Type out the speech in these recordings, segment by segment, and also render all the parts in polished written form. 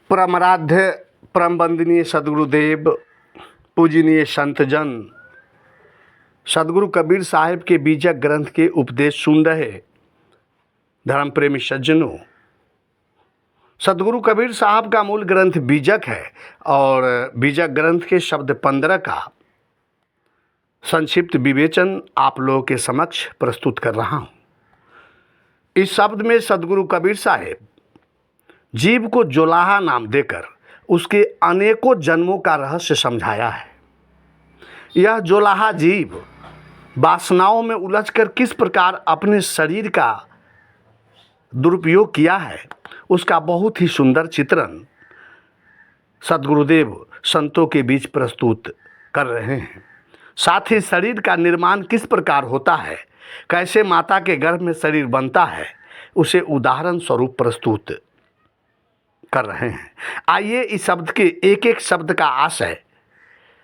परमाराध्य परम वंदनीय सदगुरुदेव पूजनीय संतजन सदगुरु कबीर साहिब के बीजक ग्रंथ के उपदेश सुन रहे धर्म प्रेमी सज्जनों, सदगुरु कबीर साहब का मूल ग्रंथ बीजक है और बीजक ग्रंथ के शब्द 15 का संक्षिप्त विवेचन आप लोगों के समक्ष प्रस्तुत कर रहा हूँ। इस शब्द में सदगुरु कबीर साहिब जीव को जोलाहा नाम देकर उसके अनेकों जन्मों का रहस्य समझाया है। यह जोलाहा जीव वासनाओं में उलझकर किस प्रकार अपने शरीर का दुरुपयोग किया है, उसका बहुत ही सुंदर चित्रण सदगुरुदेव संतों के बीच प्रस्तुत कर रहे हैं। साथ ही शरीर का निर्माण किस प्रकार होता है, कैसे माता के गर्भ में शरीर बनता है, उसे उदाहरण स्वरूप प्रस्तुत कर रहे हैं। आइए इस शब्द के एक एक शब्द का आशय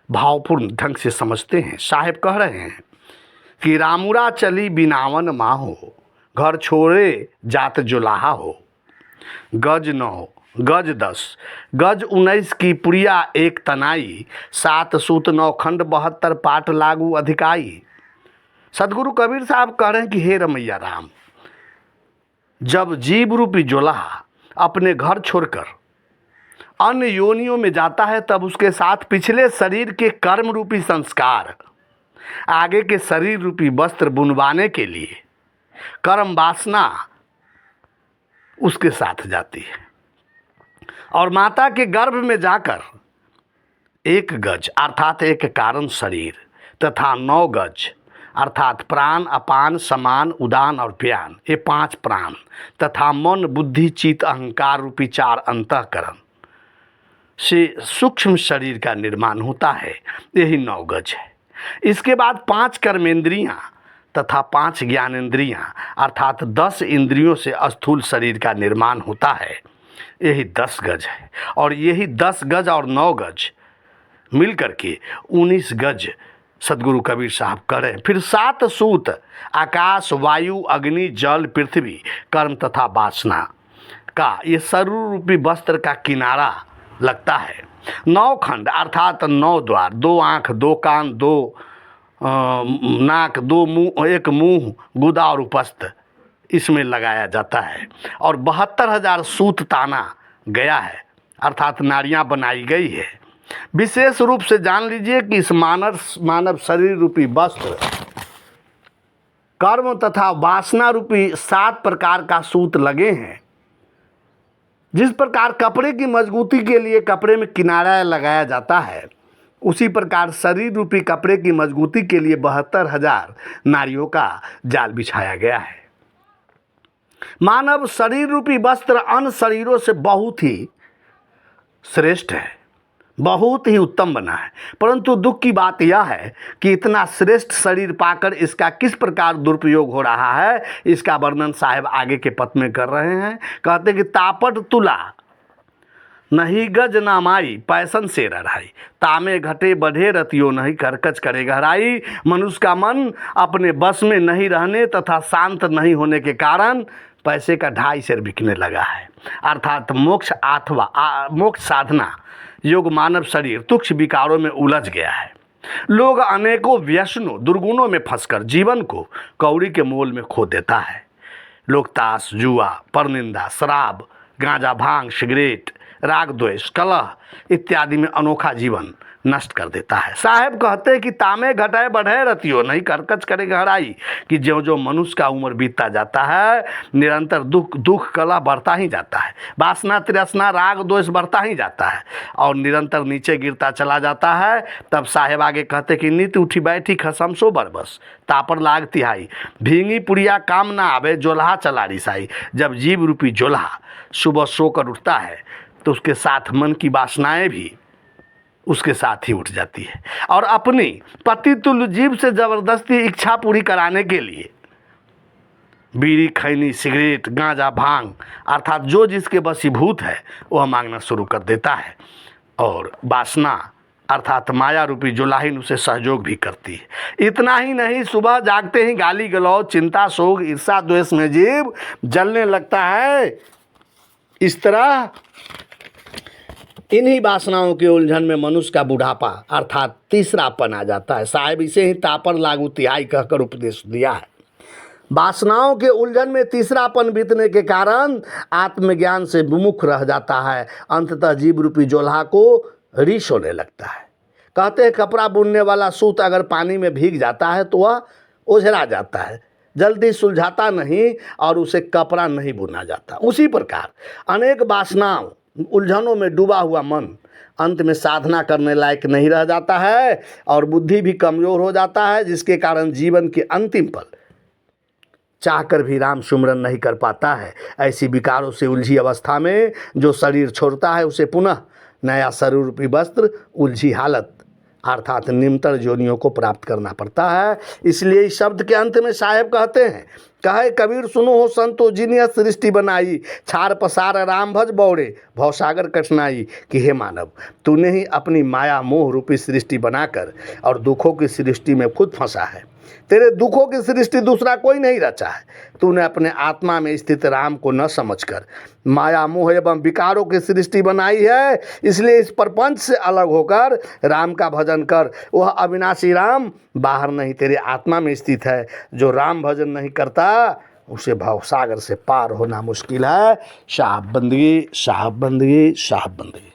भावपूर्ण ढंग से समझते हैं। साहिब कह रहे हैं कि रामुरा चली बिनावन माँ हो, घर छोड़े जात जोलाहा हो। गज 9 गज 10 गज 19 की पुरिया एक तनाई, 7 सूत 9 खंड 72 पाठ लागू अधिकाई। सदगुरु कबीर साहब कह रहे हैं कि हे रमैया राम, जब जीव रूपी जोलाहा अपने घर छोड़कर अन्य योनियों में जाता है, तब उसके साथ पिछले शरीर के कर्म रूपी संस्कार आगे के शरीर रूपी वस्त्र बुनवाने के लिए कर्म वासना उसके साथ जाती है और माता के गर्भ में जाकर 1 गज अर्थात एक कारण शरीर तथा 9 गज अर्थात प्राण अपान समान उदान और व्यान, ये 5 प्राण तथा मन बुद्धि चित्त अहंकार रूपी 4 अंतःकरण से सूक्ष्म शरीर का निर्माण होता है। यही 9 गज है। इसके बाद 5 कर्मेंद्रियां तथा 5 ज्ञानेंद्रियां अर्थात 10 इंद्रियों से स्थूल शरीर का निर्माण होता है। यही 10 गज है और यही 10 गज और 9 गज मिलकर के 19 गज सदगुरु कबीर साहब करें। फिर 7 सूत आकाश वायु अग्नि जल पृथ्वी कर्म तथा वासना का ये शरीर रूपी वस्त्र का किनारा लगता है। 9 खंड अर्थात 9 द्वार, 2 आँख 2 कान 2 नाक 2 मुँह, 1 मुँह गुदा और उपस्थ इसमें लगाया जाता है और 72,000 सूत ताना गया है अर्थात नाड़ियाँ बनाई गई है। विशेष रूप से जान लीजिए कि इस मानव शरीर रूपी वस्त्र कर्म तथा वासना रूपी 7 प्रकार का सूत लगे हैं। जिस प्रकार कपड़े की मजबूती के लिए कपड़े में किनारा लगाया जाता है, उसी प्रकार शरीर रूपी कपड़े की मजबूती के लिए 72,000 नाड़ियों का जाल बिछाया गया है। मानव शरीर रूपी वस्त्र अन्य शरीरों से बहुत ही श्रेष्ठ है, बहुत ही उत्तम बना है, परंतु दुख की बात यह है कि इतना श्रेष्ठ शरीर पाकर इसका किस प्रकार दुरुपयोग हो रहा है, इसका वर्णन साहिब आगे के पद में कर रहे हैं। कहते कि तापट तुला नहीं गज नामाई पैसन से रढ़ाई, तामे घटे बढ़े रतियो नहीं करकच करे गहराई। मनुष्य का मन अपने बस में नहीं रहने तथा शांत नहीं होने के कारण पैसे का 2.5 सेर बिकने लगा है। अर्थात मोक्ष अथवा मोक्ष साधना योग मानव शरीर तुक्ष विकारों में उलझ गया है। लोग अनेकों व्यसनों दुर्गुणों में फंसकर जीवन को कौड़ी के मोल में खो देता है। लोग ताश जुआ परनिंदा शराब गांजा भांग सिगरेट राग द्वेष कलह इत्यादि में अनोखा जीवन नष्ट कर देता है। साहेब कहते हैं कि तामे घटाए बढ़े रतियो नहीं करकच करे गहराई, कि जो जो मनुष्य का उम्र बीतता जाता है निरंतर दुख कलह बढ़ता ही जाता है, वासना तृष्णा राग द्वेष बढ़ता ही जाता है और निरंतर नीचे गिरता चला जाता है। तब साहेब आगे कहते कि नित उठी बैठी खसम सो बरबस तापर लाग तिहाई, भींगी पुड़िया काम ना आवे जोल्हा चला रिसाई। जब जीव रूपी जोल्हा सुबह सोकर उठता है तो उसके साथ मन की वासनाएं भी उसके साथ ही उठ जाती है और अपनी पति तुल्य जीव से जबरदस्ती इच्छा पूरी कराने के लिए बीड़ी खैनी सिगरेट गांजा भांग अर्थात जो जिसके वशीभूत है वह मांगना शुरू कर देता है और वासना अर्थात माया रूपी जोलाहिन उसे सहयोग भी करती है। इतना ही नहीं, सुबह जागते ही गाली गलौज चिंता शोक ईर्षा द्वेष में जीव जलने लगता है। इस तरह इन्हीं वासनाओं के उलझन में मनुष्य का बुढ़ापा अर्थात तीसरापन आ जाता है। साहेब इसे ही तापर लागू तिहाई कहकर उपदेश दिया है। वासनाओं के उलझन में तीसरापन बीतने के कारण आत्मज्ञान से विमुख रह जाता है। अंततः जीव रूपी जोल्हा को रीस होने लगता है। कहते हैं कपड़ा बुनने वाला सूत अगर पानी में भीग जाता है तो वह ओझरा जाता है, जल्दी सुलझाता नहीं और उसे कपड़ा नहीं बुना जाता। उसी प्रकार अनेक वासनाओं उलझनों में डूबा हुआ मन अंत में साधना करने लायक नहीं रह जाता है और बुद्धि भी कमजोर हो जाता है, जिसके कारण जीवन के अंतिम पल चाहकर भी राम सुमरन नहीं कर पाता है। ऐसी विकारों से उलझी अवस्था में जो शरीर छोड़ता है उसे पुनः नया शरीर रूपी वस्त्र उलझी हालत अर्थात निम्नतर योनियों को प्राप्त करना पड़ता है। इसलिए इस शब्द के अंत में साहेब कहते हैं, कहे कबीर सुनो हो संतो जिन्हें सृष्टि बनाई, छार पसार राम भज बौड़े भवसागर कठिनाई। कि हे मानव, तूने ही अपनी माया मोह रूपी सृष्टि बनाकर और दुखों की सृष्टि में खुद फंसा है। तेरे दुखों की सृष्टि दूसरा कोई नहीं रचा है। तूने अपने आत्मा में स्थित राम को न समझकर माया मोह एवं विकारों की सृष्टि बनाई है। इसलिए इस प्रपंच से अलग होकर राम का भजन कर। वह अविनाशी राम बाहर नहीं तेरे आत्मा में स्थित है। जो राम भजन नहीं करता उसे भवसागर से पार होना मुश्किल है। साहब बंदगी, साहब बंदगी, साहब बंदगी।